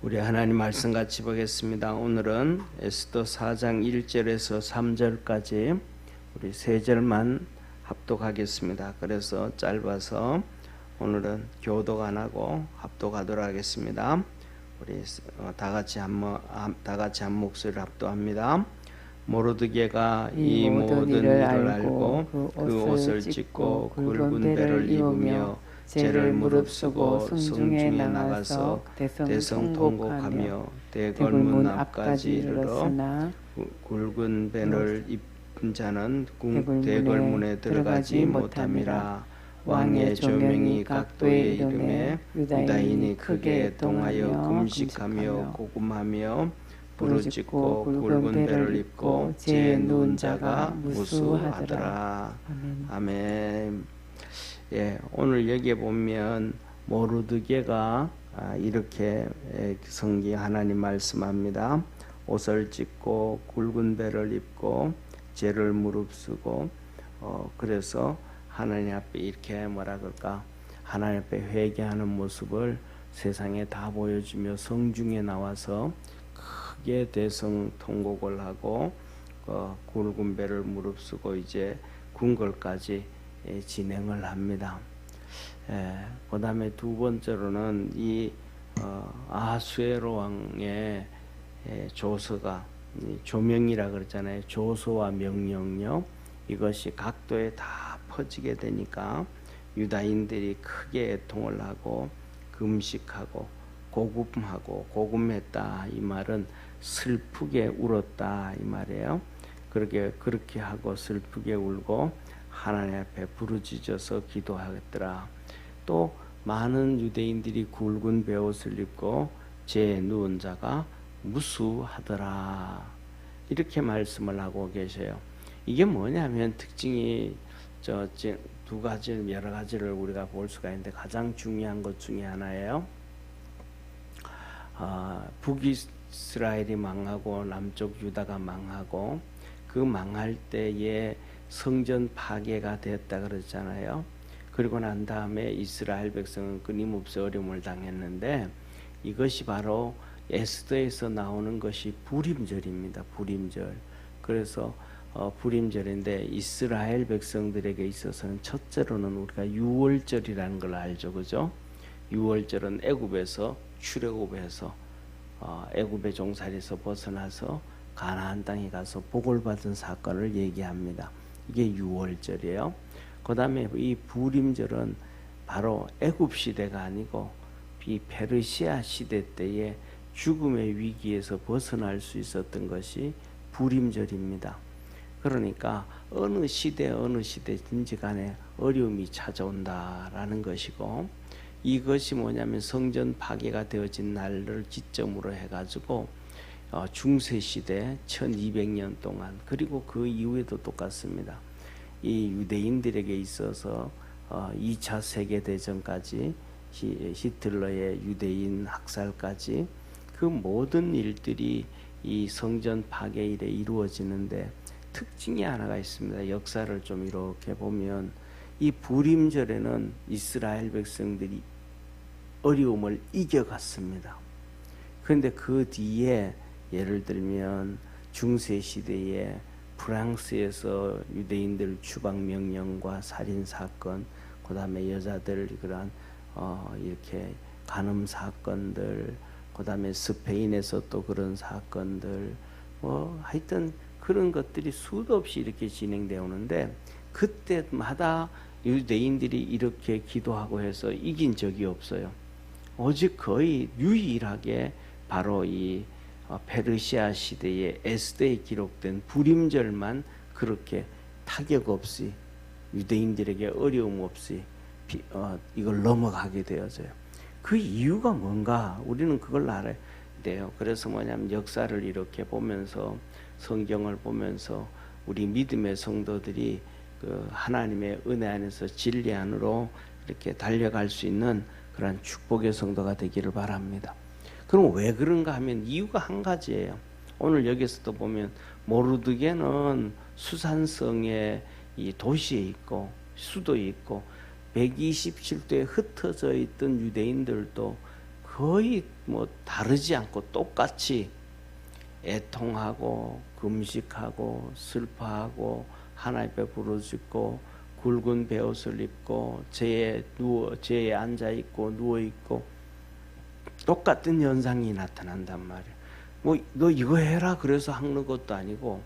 우리 하나님 말씀 같이 보겠습니다. 오늘은 에스더 4장 1절에서 3절까지 우리 세 절만 합독하겠습니다. 그래서 짧아서 오늘은 교독 안 하고 합독하도록 하겠습니다. 우리 다 같이 한 목소리를 합독합니다. 모르드게가 이 모든 일을 알고 그 옷을 찢고 굵은 배를 입으며 죄를 무릅쓰고 성중에 나가서 대성 통곡하며 대궐문 앞까지 이르러 굵은 배를 입은 자는 대궐문에 들어가지 못함이라. 왕의 조명이 각도에 이름에 유다인이 크게 동하여 금식하며 고금하며 부르짖고 굵은 배를 입고 죄에 누운 자가 무수하더라. 아멘. 예, 오늘 여기에 보면 모르드게가 이렇게 성경 하나님 말씀합니다. 옷을 찢고 굵은 배를 입고 죄를 무릅쓰고 그래서 하나님 앞에 이렇게 뭐라 그럴까, 하나님 앞에 회개하는 모습을 세상에 다 보여주며 성중에 나와서 크게 대성 통곡을 하고 굵은 배를 무릅쓰고 이제 궁궐까지 진행을 합니다. 그 다음에 두 번째로는 이 아하수에로 왕의 조서가 조명이라 그러잖아요. 조서와 명령력, 이것이 각도에 다 퍼지게 되니까 유다인들이 크게 애통을 하고 금식하고 고금했다. 이 말은 슬프게 울었다 이 말이에요. 그렇게 하고 슬프게 울고 하나님 앞에 부르짖어서 기도하겠더라. 또 많은 유대인들이 굵은 베옷을 입고 죄에 누운 자가 무수하더라. 이렇게 말씀을 하고 계셔요. 이게 뭐냐면 특징이 두 가지, 여러 가지를 우리가 볼 수가 있는데 가장 중요한 것 중에 하나예요. 북이스라엘이 망하고 남쪽 유다가 망하고 그 망할 때에 성전 파괴가 되었다 그랬잖아요. 그리고 난 다음에 이스라엘 백성은 끊임없이 어려움을 당했는데 이것이 바로 에스더에서 나오는 것이 부림절입니다. 부림절. 그래서 부림절인데 이스라엘 백성들에게 있어서는 첫째로는 우리가 유월절이라는 걸 알죠, 그죠? 유월절은 애굽에서 출애굽해서 애굽의 종살이에서 벗어나서 가나안 땅에 가서 복을 받은 사건을 얘기합니다. 이게 유월절이에요. 그 다음에 이 부림절은 바로 애굽 시대가 아니고 이 페르시아 시대 때에 죽음의 위기에서 벗어날 수 있었던 것이 부림절입니다. 그러니까 어느 시대든지 간에 어려움이 찾아온다라는 것이고, 이것이 뭐냐면 성전 파괴가 되어진 날을 기점으로 해가지고 중세시대 1200년 동안, 그리고 그 이후에도 똑같습니다. 이 유대인들에게 있어서 2차 세계대전까지 히틀러의 유대인 학살까지 그 모든 일들이 이 성전 파괴 일에 이루어지는데 특징이 하나가 있습니다. 역사를 좀 이렇게 보면 이 부림절에는 이스라엘 백성들이 어려움을 이겨갔습니다. 그런데 그 뒤에 예를 들면 중세시대에 프랑스에서 유대인들 추방 명령과 살인 사건, 그 다음에 여자들 그런 이렇게 간음 사건들, 그 다음에 스페인에서 또 그런 사건들, 하여튼 그런 것들이 수도 없이 이렇게 진행되어 오는데 그때마다 유대인들이 이렇게 기도하고 해서 이긴 적이 없어요. 오직 거의 유일하게 바로 이 페르시아 시대의 에스더에 기록된 부림절만 그렇게 타격 없이 유대인들에게 어려움 없이 이걸 넘어가게 되어져요. 그 이유가 뭔가 우리는 그걸 알아야 돼요. 그래서 뭐냐면 역사를 이렇게 보면서 성경을 보면서 우리 믿음의 성도들이 그 하나님의 은혜 안에서 진리 안으로 이렇게 달려갈 수 있는 그런 축복의 성도가 되기를 바랍니다. 그럼 왜 그런가 하면 이유가 한 가지예요. 오늘 여기서도 보면 모르드게는 수산성의 이 도시에 있고 수도에 있고 127도에 흩어져 있던 유대인들도 거의 뭐 다르지 않고 똑같이 애통하고 금식하고 슬퍼하고 하나님 앞에 부르짖고 굵은 베옷을 입고 제에 앉아 있고 누워 있고 똑같은 현상이 나타난단 말이에요. 뭐 너 이거 해라 그래서 하는 것도 아니고,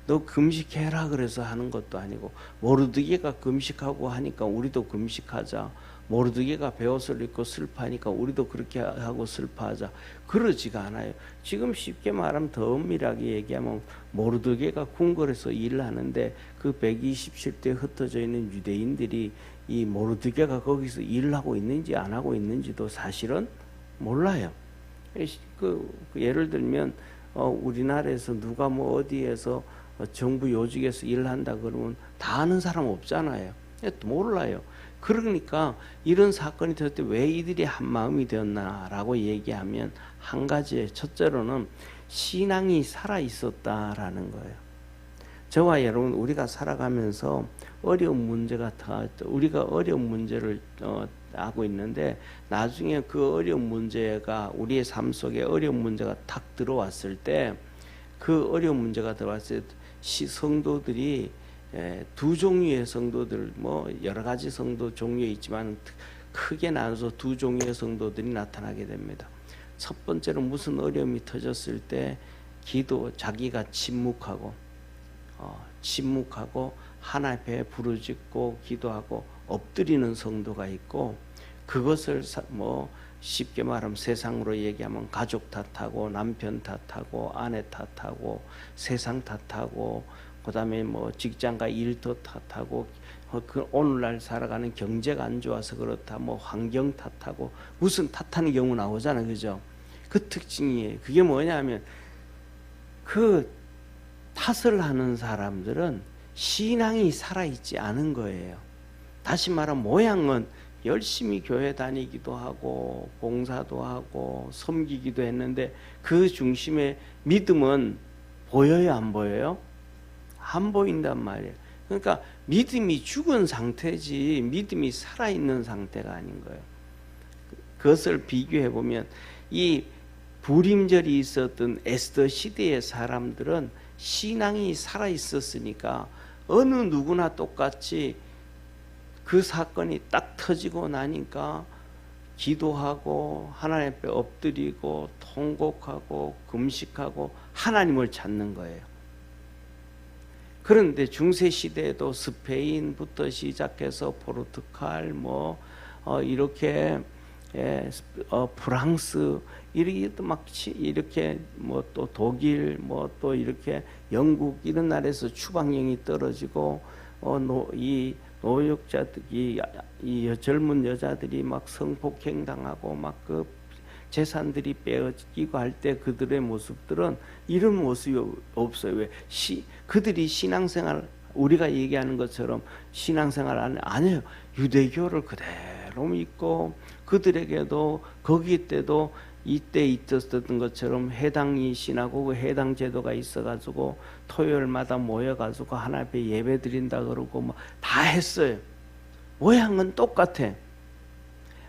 너 금식해라 그래서 하는 것도 아니고, 모르드게가 금식하고 하니까 우리도 금식하자, 모르드게가 베옷을 입고 슬퍼하니까 우리도 그렇게 하고 슬퍼하자, 그러지가 않아요. 지금 쉽게 말하면 더 엄밀하게 얘기하면 모르드게가 궁궐에서 일을 하는데 그 127대 흩어져 있는 유대인들이 이 모르드게가 거기서 일을 하고 있는지 안 하고 있는지도 사실은 몰라요. 예를 들면 우리나라에서 누가 뭐 어디에서 정부 요직에서 일을 한다 그러면 다 아는 사람 없잖아요. 몰라요. 그러니까 이런 사건이 터질 때 왜 이들이 한 마음이 되었나라고 얘기하면 한 가지, 첫째로는 신앙이 살아 있었다라는 거예요. 저와 여러분, 우리가 살아가면서 어려운 문제가 우리가 어려운 문제를 하고 있는데, 나중에 그 어려운 문제가 우리의 삶 속에 어려운 문제가 탁 들어왔을 때, 그 어려운 문제가 들어왔을 때 성도들이 두 종류의 성도들, 뭐 여러 가지 성도 종류 있지만 크게 나눠서 두 종류의 성도들이 나타나게 됩니다. 첫 번째로 무슨 어려움이 터졌을 때 자기가 침묵하고 하나님 앞에 부르짖고 기도하고 엎드리는 성도가 있고, 그것을 뭐 쉽게 말하면 세상으로 얘기하면 가족 탓하고 남편 탓하고 아내 탓하고 세상 탓하고 그다음에 뭐 직장과 일도 탓하고 그 오늘날 살아가는 경제가 안 좋아서 그렇다 뭐 환경 탓하고 무슨 탓하는 경우 나오잖아요. 그죠? 그 특징이에요. 그게 뭐냐면 그 탓을 하는 사람들은 신앙이 살아있지 않은 거예요. 다시 말하면 모양은 열심히 교회 다니기도 하고 봉사도 하고 섬기기도 했는데 그 중심에 믿음은 보여요, 안 보여요? 안 보인단 말이에요. 그러니까 믿음이 죽은 상태지 믿음이 살아있는 상태가 아닌 거예요. 그것을 비교해 보면 이 불임절이 있었던 에스더 시대의 사람들은 신앙이 살아있었으니까 어느 누구나 똑같이 그 사건이 딱 터지고 나니까 기도하고 하나님 앞에 엎드리고 통곡하고 금식하고 하나님을 찾는 거예요. 그런데 중세 시대에도 스페인부터 시작해서 포르투갈 이렇게 프랑스 이렇게 뭐 또 독일 또 이렇게 영국 이런 나라에서 추방령이 떨어지고 이 노역자들이 이 젊은 여자들이 막 성폭행 당하고 막 그 재산들이 빼앗기고 할 때 그들의 모습들은 이런 모습이 없어요. 왜? 그들이 신앙생활, 우리가 얘기하는 것처럼 신앙생활 안 해요. 유대교를 그대로 믿고, 그들에게도 거기 때도 이때 있었던 것처럼 해당이 시나고그 해당 제도가 있어가지고 토요일마다 모여가지고 하나님 앞에 예배 드린다 그러고 뭐 다 했어요. 모양은 똑같아.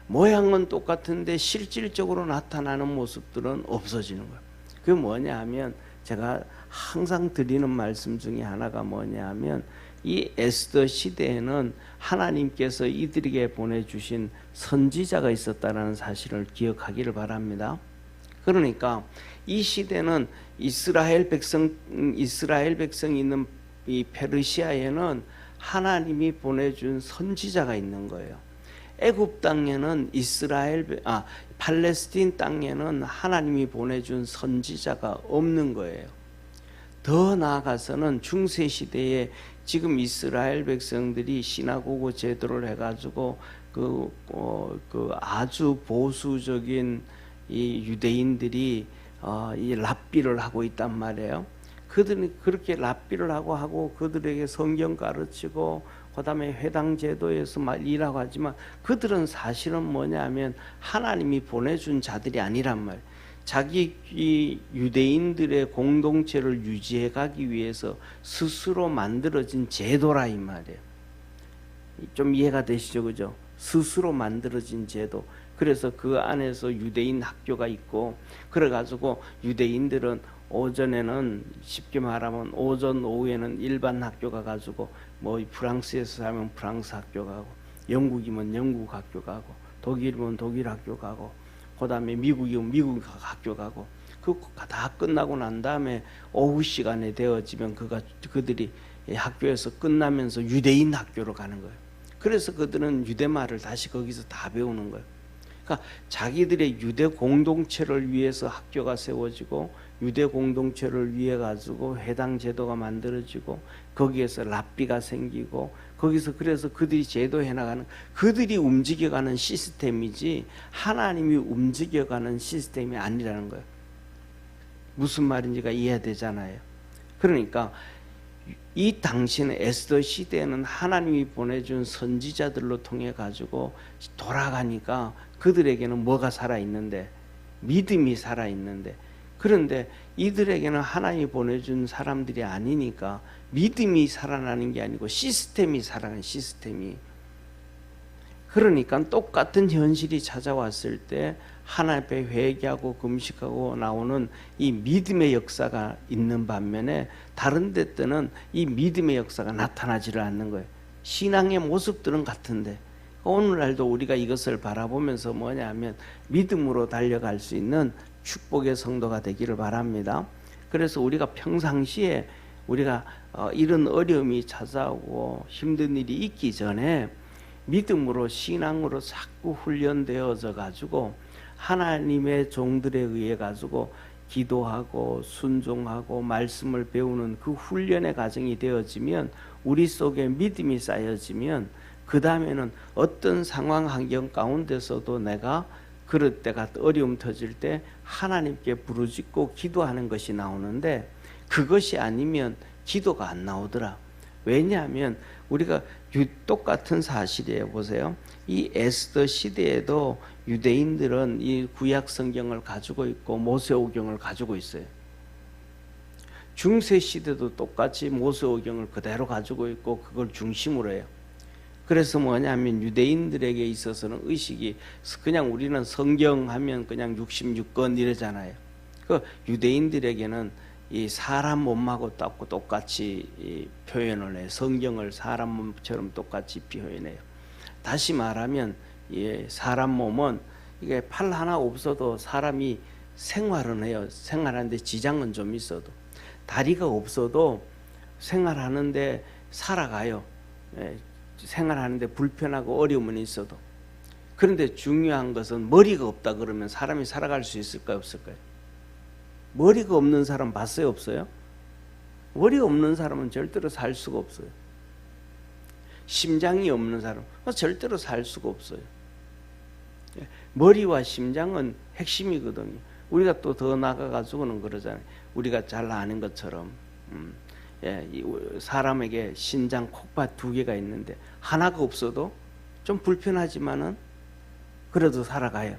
모양은 똑같은데 실질적으로 나타나는 모습들은 없어지는 거예요. 그게 뭐냐 하면, 제가 항상 드리는 말씀 중에 하나가 뭐냐 하면, 이 에스더 시대에는 하나님께서 이들에게 보내주신 선지자가 있었다는 사실을 기억하기를 바랍니다. 그러니까 이 시대는 이스라엘 백성이 있는 이 페르시아에는 하나님이 보내준 선지자가 있는 거예요. 애굽 땅에는 팔레스틴 땅에는 하나님이 보내준 선지자가 없는 거예요. 더 나아가서는 중세 시대에 지금 이스라엘 백성들이 시나고그 제도를 해가지고 그 아주 보수적인 이 유대인들이 이 랍비를 하고 있단 말이에요. 그들은 그렇게 랍비를 하고 그들에게 성경 가르치고 그다음에 회당 제도에서 막 일하고 하지만 그들은 사실은 뭐냐면 하나님이 보내준 자들이 아니란 말이에요. 자기 이 유대인들의 공동체를 유지해 가기 위해서 스스로 만들어진 제도라 이 말이에요. 좀 이해가 되시죠, 그죠? 스스로 만들어진 제도. 그래서 그 안에서 유대인 학교가 있고, 그래가지고 유대인들은 오전에는 쉽게 말하면 오전 오후에는 일반 학교 가가지고 뭐 프랑스에서 살면 프랑스 학교 가고, 영국이면 영국 학교 가고, 독일이면 독일 학교 가고, 그다음에 미국이면 미국 학교 가고, 그 다 끝나고 난 다음에 오후 시간에 되어지면 그들이 학교에서 끝나면서 유대인 학교로 가는 거예요. 그래서 그들은 유대말을 다시 거기서 다 배우는 거예요. 그러니까 자기들의 유대 공동체를 위해서 학교가 세워지고, 유대 공동체를 위해 가지고 회당 제도가 만들어지고, 거기에서 랍비가 생기고, 거기서 그래서 그들이 제도해 나가는, 그들이 움직여가는 시스템이지 하나님이 움직여가는 시스템이 아니라는 거예요. 무슨 말인지가 이해되잖아요. 그러니까 이 당시는 에스더 시대에는 하나님이 보내준 선지자들로 통해 가지고 돌아가니까 그들에게는 뭐가 살아있는데? 믿음이 살아있는데, 그런데 이들에게는 하나님이 보내준 사람들이 아니니까 믿음이 살아나는 게 아니고 시스템이 살아나는, 시스템이. 그러니까 똑같은 현실이 찾아왔을 때 하나님 앞에 회개하고 금식하고 나오는 이 믿음의 역사가 있는 반면에, 다른 데 때는 이 믿음의 역사가 나타나지를 않는 거예요. 신앙의 모습들은 같은데, 오늘날도 우리가 이것을 바라보면서 뭐냐면 믿음으로 달려갈 수 있는 축복의 성도가 되기를 바랍니다. 그래서 우리가 평상시에 우리가 이런 어려움이 찾아오고 힘든 일이 있기 전에 믿음으로, 신앙으로 자꾸 훈련되어져 가지고 하나님의 종들에 의해 가지고 기도하고 순종하고 말씀을 배우는 그 훈련의 과정이 되어지면, 우리 속에 믿음이 쌓여지면, 그 다음에는 어떤 상황 환경 가운데서도 내가 그럴 때가 어려움 터질 때 하나님께 부르짖고 기도하는 것이 나오는데, 그것이 아니면 기도가 안 나오더라. 왜냐하면 우리가 똑같은 사실이에요. 보세요. 이 에스더 시대에도 유대인들은 이 구약 성경을 가지고 있고 모세오경을 가지고 있어요. 중세 시대도 똑같이 모세오경을 그대로 가지고 있고 그걸 중심으로 해요. 그래서 뭐냐면 유대인들에게 있어서는 의식이, 그냥 우리는 성경 하면 그냥 66권 이러잖아요. 그 유대인들에게는 이 사람 몸하고 똑같이 표현을 해요. 성경을 사람 몸처럼 똑같이 표현해요. 다시 말하면 사람 몸은 이게 팔 하나 없어도 사람이 생활은 해요. 생활하는데 지장은 좀 있어도. 다리가 없어도 생활하는데 살아가요. 생활하는데 불편하고 어려움은 있어도. 그런데 중요한 것은 머리가 없다 그러면 사람이 살아갈 수 있을까요, 없을까요? 머리가 없는 사람 봤어요, 없어요? 머리가 없는 사람은 절대로 살 수가 없어요. 심장이 없는 사람 절대로 살 수가 없어요. 머리와 심장은 핵심이거든요. 우리가 또 더 나가가지고는 그러잖아요. 우리가 잘 아는 것처럼 사람에게 신장, 콧밭 2개가 있는데 하나가 없어도 좀 불편하지만은 그래도 살아가요.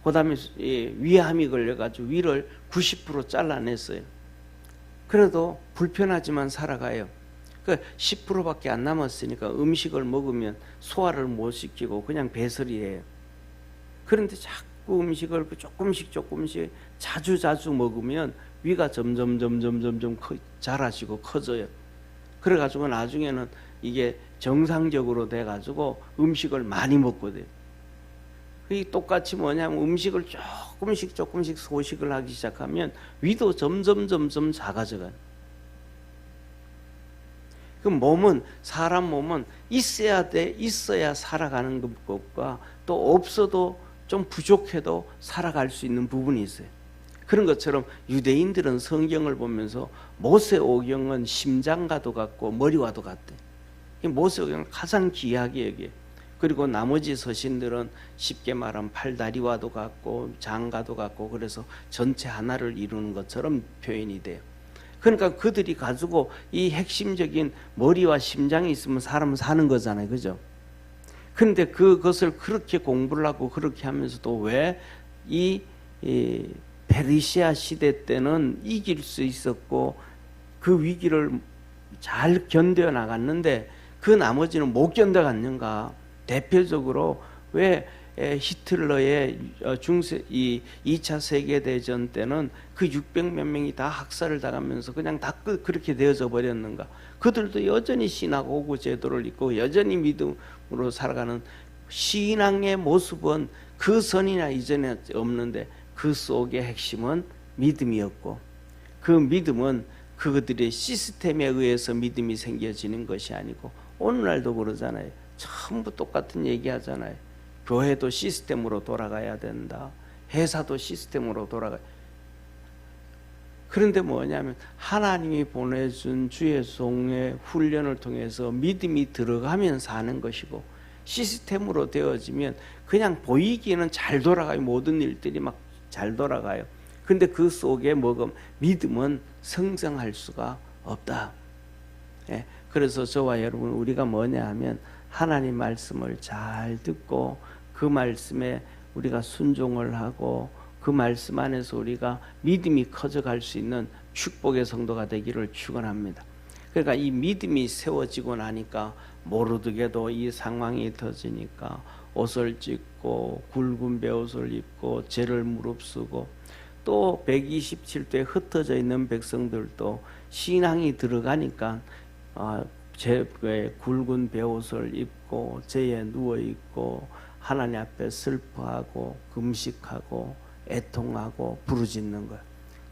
그 다음에 위암이 걸려가지고 위를 90% 잘라냈어요. 그래도 불편하지만 살아가요. 그 10%밖에 안 남았으니까 음식을 먹으면 소화를 못 시키고 그냥 배설이에요. 그런데 자꾸 음식을 조금씩 자주 먹으면 위가 점점 자라지고 커져요. 그래가지고 나중에는 이게 정상적으로 돼가지고 음식을 많이 먹게 돼요. 이 똑같이 뭐냐면 음식을 조금씩 소식을 하기 시작하면 위도 점점 작아져가요. 그 몸은, 사람 몸은 있어야 살아가는 것과 또 없어도 좀 부족해도 살아갈 수 있는 부분이 있어요. 그런 것처럼 유대인들은 성경을 보면서 모세오경은 심장과도 같고 머리와도 같대. 모세오경을 가장 귀하게 여겨요. 그리고 나머지 서신들은 쉽게 말하면 팔다리와도 같고 장과도 같고, 그래서 전체 하나를 이루는 것처럼 표현이 돼요. 그러니까 그들이 가지고 이 핵심적인 머리와 심장이 있으면 사람은 사는 거잖아요, 그죠? 그런데 그것을 그렇게 공부를 하고 그렇게 하면서도 왜 이 페르시아 시대 때는 이길 수 있었고 그 위기를 잘 견뎌 나갔는데 그 나머지는 못 견뎌갔는가? 대표적으로 왜 히틀러의 이 2차 세계대전 때는 그 600몇 명이 다 학살을 당하면서 그냥 다 그렇게 되어져 버렸는가? 그들도 여전히 신하고 제도를 입고 여전히 믿음으로 살아가는 신앙의 모습은 그 전이나 이전에 없는데 그 속의 핵심은 믿음이었고, 그 믿음은 그들의 시스템에 의해서 믿음이 생겨지는 것이 아니고, 오늘날도 그러잖아요. 전부 똑같은 얘기 하잖아요. 교회도 시스템으로 돌아가야 된다. 회사도 시스템으로 돌아가야. 그런데 뭐냐면 하나님이 보내준 주의 종의 훈련을 통해서 믿음이 들어가면 사는 것이고, 시스템으로 되어지면 그냥 보이기에는 잘 돌아가요. 모든 일들이 막 잘 돌아가요. 근데 그 속에 믿음은 성장할 수가 없다. 예, 그래서 저와 여러분, 우리가 뭐냐 하면 하나님 말씀을 잘 듣고 그 말씀에 우리가 순종을 하고 그 말씀 안에서 우리가 믿음이 커져갈 수 있는 축복의 성도가 되기를 축원합니다. 그러니까 이 믿음이 세워지고 나니까 모르드게도 이 상황이 터지니까 옷을 찢고 굵은 베옷을 입고 죄를 무릅쓰고, 또 127대 흩어져 있는 백성들도 신앙이 들어가니까 죄의 굵은 베옷을 입고 죄에 누워 있고 하나님 앞에 슬퍼하고 금식하고 애통하고 부르짖는 거예요.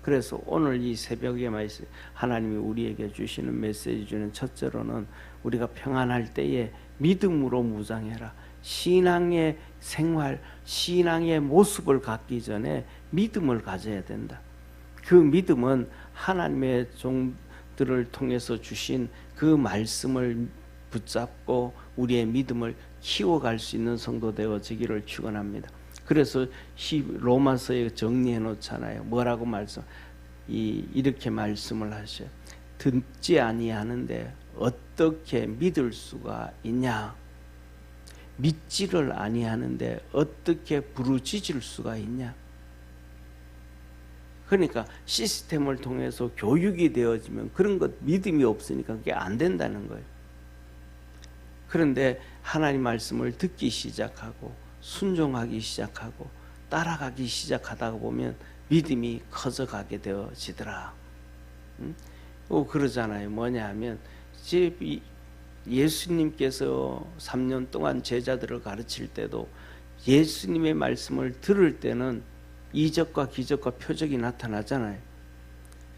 그래서 오늘 이 새벽에 말씀, 하나님이 우리에게 주시는 메시지 중에 첫째로는 우리가 평안할 때에 믿음으로 무장해라. 신앙의 생활, 신앙의 모습을 갖기 전에 믿음을 가져야 된다. 그 믿음은 하나님의 종들을 통해서 주신 그 말씀을 붙잡고 우리의 믿음을 키워갈 수 있는 성도 되어지기를 축원합니다. 그래서 로마서에 정리해 놓잖아요. 뭐라고 이렇게 말씀을 하셔요. 듣지 아니하는데 어떻게 믿을 수가 있냐? 믿지를 아니하는데 어떻게 부르짖을 수가 있냐? 그러니까 시스템을 통해서 교육이 되어지면 그런 것 믿음이 없으니까 그게 안 된다는 거예요. 그런데 하나님 말씀을 듣기 시작하고 순종하기 시작하고 따라가기 시작하다 보면 믿음이 커져가게 되어지더라. 그러잖아요. 뭐냐 하면 예수님께서 3년 동안 제자들을 가르칠 때도 예수님의 말씀을 들을 때는 이적과 기적과 표적이 나타나잖아요.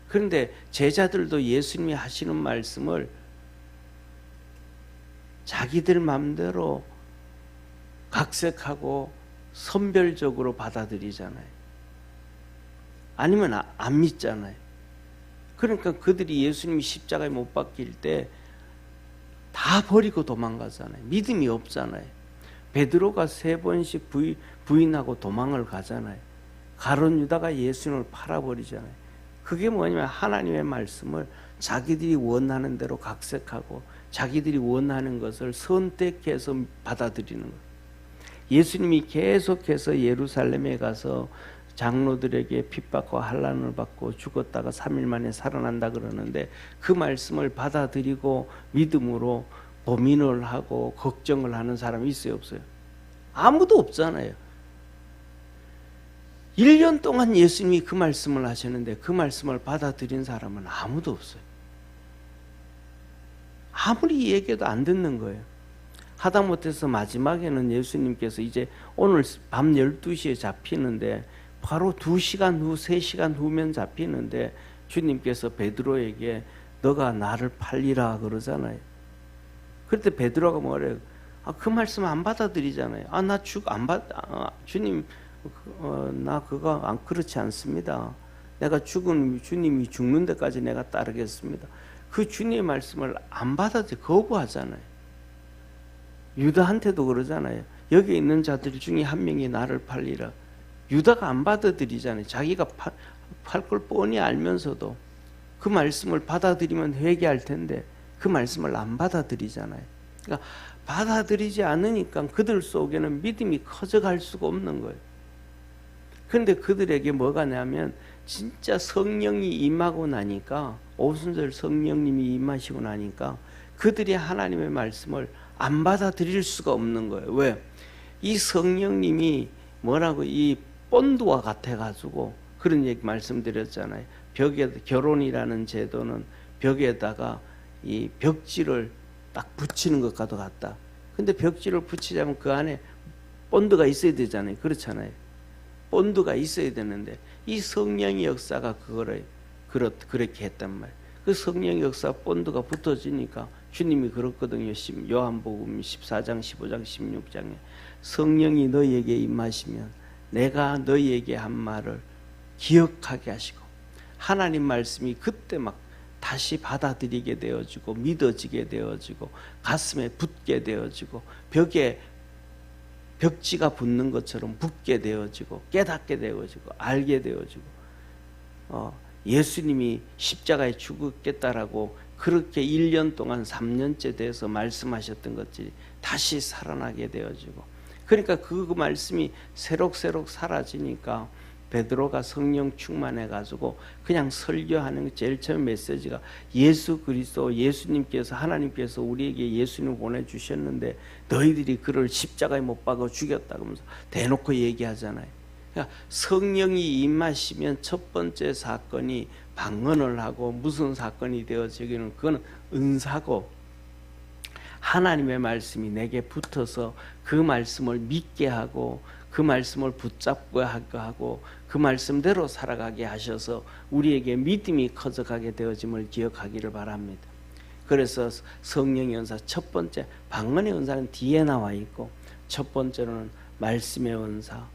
그런데 제자들도 예수님이 하시는 말씀을 자기들 마음대로 각색하고 선별적으로 받아들이잖아요. 아니면 안 믿잖아요. 그러니까 그들이 예수님이 십자가에 못 박힐 때 다 버리고 도망가잖아요. 믿음이 없잖아요. 베드로가 3번씩 부인하고 도망을 가잖아요. 가룟 유다가 예수님을 팔아버리잖아요. 그게 뭐냐면 하나님의 말씀을 자기들이 원하는 대로 각색하고 자기들이 원하는 것을 선택해서 받아들이는 거예요. 예수님이 계속해서 예루살렘에 가서 장로들에게 핍박과 환난을 받고 죽었다가 3일 만에 살아난다 그러는데 그 말씀을 받아들이고 믿음으로 고민을 하고 걱정을 하는 사람이 있어요, 없어요? 아무도 없잖아요. 1년 동안 예수님이 그 말씀을 하셨는데 그 말씀을 받아들인 사람은 아무도 없어요. 아무리 얘기해도 안 듣는 거예요. 하다못해서 마지막에는 예수님께서 이제 오늘 밤 12시에 잡히는데 바로 2시간 후, 3시간 후면 잡히는데 주님께서 베드로에게 너가 나를 팔리라 그러잖아요. 그때 베드로가 뭐래요? 그 말씀 안 받아들이잖아요. 주님, 나 그거 그렇지 않습니다. 내가 주님이 죽는 데까지 내가 따르겠습니다. 그 주님의 말씀을 안 받아들여 거부하잖아요. 유다한테도 그러잖아요. 여기 있는 자들 중에 한 명이 나를 팔리라. 유다가 안 받아들이잖아요. 자기가 팔 걸 뻔히 알면서도 그 말씀을 받아들이면 회개할 텐데 그 말씀을 안 받아들이잖아요. 그러니까 받아들이지 않으니까 그들 속에는 믿음이 커져갈 수가 없는 거예요. 그런데 그들에게 뭐가 냐면 진짜 성령이 임하고 나니까, 오순절 성령님이 임하시고 나니까 그들이 하나님의 말씀을 안 받아들일 수가 없는 거예요. 왜? 이 성령님이 뭐라고 이 본드와 같아가지고 그런 얘기 말씀드렸잖아요. 벽에 결혼이라는 제도는 벽에다가 이 벽지를 딱 붙이는 것과도 같다. 근데 벽지를 붙이자면 그 안에 본드가 있어야 되잖아요. 그렇잖아요. 본드가 있어야 되는데 이 성령의 역사가 그거를 그렇게 했단 말이에요. 그 성령의 역사 본드가 붙어지니까 주님이 그렇거든요. 요한복음 14장, 15장, 16장에 성령이 너희에게 임하시면 내가 너희에게 한 말을 기억하게 하시고 하나님 말씀이 그때 막 다시 받아들이게 되어지고 믿어지게 되어지고 가슴에 붙게 되어지고 벽에 벽지가 붙는 것처럼 붙게 되어지고 깨닫게 되어지고 알게 되어지고 예수님이 십자가에 죽겠다라고 그렇게 1년 동안 3년째 돼서 말씀하셨던 것들이 다시 살아나게 되어지고 그러니까 그 말씀이 새록새록 사라지니까 베드로가 성령 충만해 가지고 그냥 설교하는 제일 처음 메시지가 예수 그리스도 예수님께서 하나님께서 우리에게 예수님을 보내주셨는데 너희들이 그를 십자가에 못 박아 죽였다 그러면서 대놓고 얘기하잖아요. 그러니까 성령이 임하시면 첫 번째 사건이 방언을 하고 무슨 사건이 되어지기는 그건 은사고 하나님의 말씀이 내게 붙어서 그 말씀을 믿게 하고 그 말씀을 붙잡고 하고 그 말씀대로 살아가게 하셔서 우리에게 믿음이 커져가게 되어짐을 기억하기를 바랍니다. 그래서 성령의 은사 첫 번째 방언의 은사는 뒤에 나와 있고 첫 번째로는 말씀의 은사,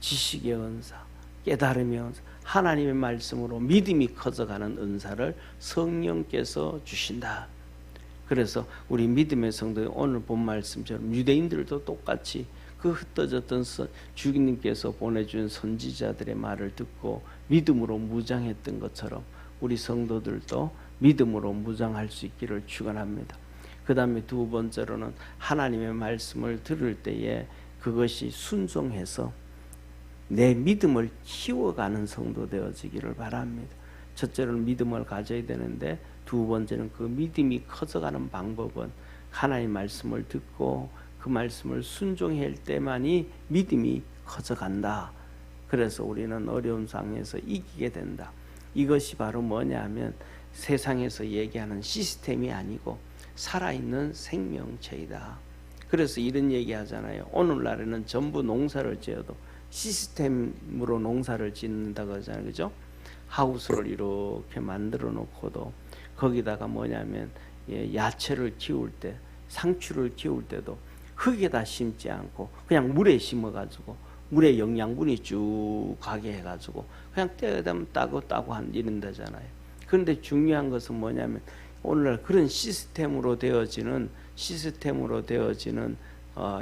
지식의 은사, 깨달음의 은사, 하나님의 말씀으로 믿음이 커져가는 은사를 성령께서 주신다. 그래서 우리 믿음의 성도들 오늘 본 말씀처럼 유대인들도 똑같이 그 흩어졌던 주님께서 보내준 선지자들의 말을 듣고 믿음으로 무장했던 것처럼 우리 성도들도 믿음으로 무장할 수 있기를 축원합니다. 그 다음에 두 번째로는 하나님의 말씀을 들을 때에 그것이 순종해서 내 믿음을 키워가는 성도 되어지기를 바랍니다. 첫째로는 믿음을 가져야 되는데 두 번째는 그 믿음이 커져가는 방법은 하나님 말씀을 듣고 그 말씀을 순종할 때만이 믿음이 커져간다. 그래서 우리는 어려운 상황에서 이기게 된다. 이것이 바로 뭐냐 하면 세상에서 얘기하는 시스템이 아니고 살아있는 생명체이다. 그래서 이런 얘기 하잖아요. 오늘날에는 전부 농사를 지어도 시스템으로 농사를 짓는다고 하잖아요. 그죠? 하우스를 이렇게 만들어 놓고도 거기다가 뭐냐면 야채를 키울 때 상추를 키울 때도 흙에다 심지 않고 그냥 물에 심어가지고 물에 영양분이 쭉 가게 해가지고 그냥 때되면 따고 이런 데잖아요. 그런데 중요한 것은 뭐냐면 오늘날 그런 시스템으로 되어지는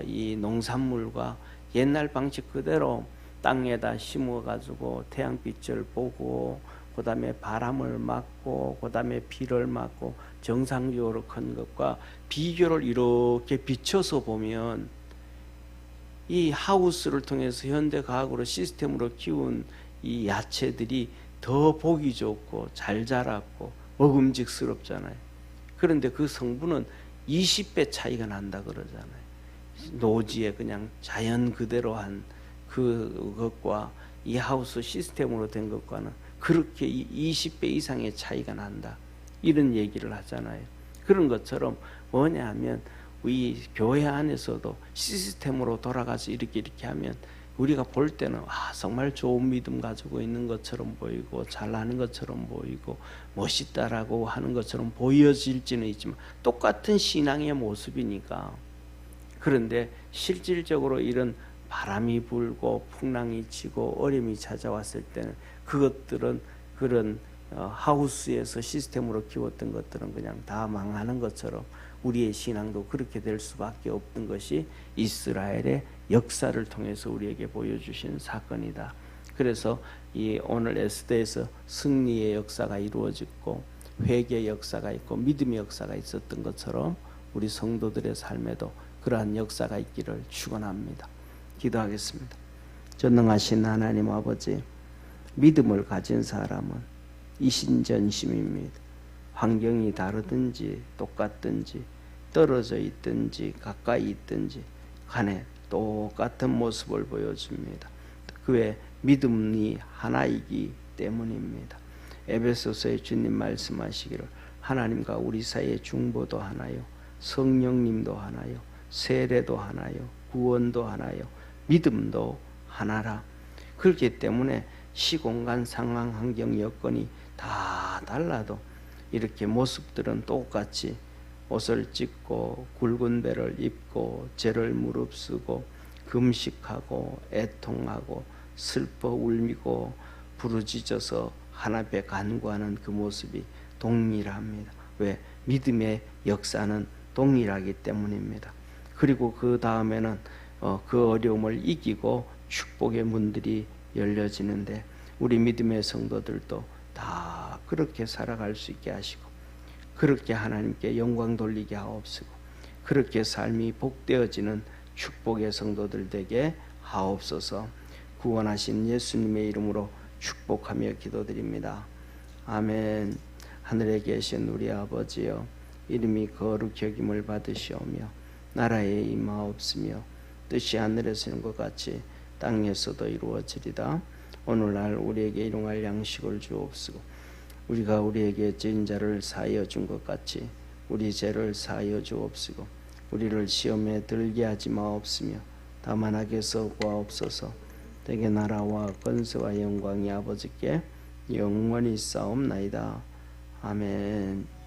이 농산물과 옛날 방식 그대로 땅에다 심어가지고 태양빛을 보고 그 다음에 바람을 맞고 그 다음에 비를 맞고 정상적으로 큰 것과 비교를 이렇게 비춰서 보면 이 하우스를 통해서 현대과학으로 시스템으로 키운 이 야채들이 더 보기 좋고 잘 자랐고 먹음직스럽잖아요. 그런데 그 성분은 20배 차이가 난다 그러잖아요. 노지에 그냥 자연 그대로 한 그것과 이 하우스 시스템으로 된 것과는 그렇게 20배 이상의 차이가 난다. 이런 얘기를 하잖아요. 그런 것처럼 뭐냐 하면 우리 교회 안에서도 시스템으로 돌아가서 이렇게 하면 우리가 볼 때는 정말 좋은 믿음 가지고 있는 것처럼 보이고 잘하는 것처럼 보이고 멋있다라고 하는 것처럼 보여질지는 있지만 똑같은 신앙의 모습이니까. 그런데 실질적으로 이런 바람이 불고 풍랑이 치고 어려움이 찾아왔을 때는 그것들은 그런 하우스에서 시스템으로 키웠던 것들은 그냥 다 망하는 것처럼 우리의 신앙도 그렇게 될 수밖에 없던 것이 이스라엘의 역사를 통해서 우리에게 보여주신 사건이다. 그래서 이 오늘 에스더에서 승리의 역사가 이루어졌고 회개의 역사가 있고 믿음의 역사가 있었던 것처럼 우리 성도들의 삶에도 그러한 역사가 있기를 축원합니다. 기도하겠습니다. 전능하신 하나님 아버지, 믿음을 가진 사람은 이신전심입니다. 환경이 다르든지 똑같든지 떨어져 있든지 가까이 있든지 간에 똑같은 모습을 보여줍니다. 그의 믿음이 하나이기 때문입니다. 에베소서에 주님 말씀하시기를 하나님과 우리 사이의 중보도 하나요, 성령님도 하나요, 세례도 하나요, 구원도 하나요, 믿음도 하나라. 그렇기 때문에 시공간 상황 환경 여건이 다 달라도 이렇게 모습들은 똑같이 옷을 찢고 굵은 배를 입고 죄를 무릅쓰고 금식하고 애통하고 슬퍼 울미고 부르짖어서 하나님 앞에 간구하는 그 모습이 동일합니다. 왜? 믿음의 역사는 동일하기 때문입니다. 그리고 그 다음에는 그 어려움을 이기고 축복의 문들이 열려지는데 우리 믿음의 성도들도 다 그렇게 살아갈 수 있게 하시고 그렇게 하나님께 영광 돌리게 하옵시고 그렇게 삶이 복되어지는 축복의 성도들 되게 하옵소서. 구원하신 예수님의 이름으로 축복하며 기도드립니다. 아멘. 하늘에 계신 우리 아버지여, 이름이 거룩히 여김을 받으시오며 나라에 임하옵시며 뜻이 하늘에서 이룬 것 같이 땅에서도 이루어지리다. 오늘날 우리에게 일용할 양식을 주옵시고 우리가 우리에게 죄인 자를 사하여 준 것 같이 우리 죄를 사하여 주옵시고 우리를 시험에 들게 하지 마옵시며 다만 악에서 구하옵소서. 대개 나라와 권세와 영광이 아버지께 영원히 싸움나이다. 아멘.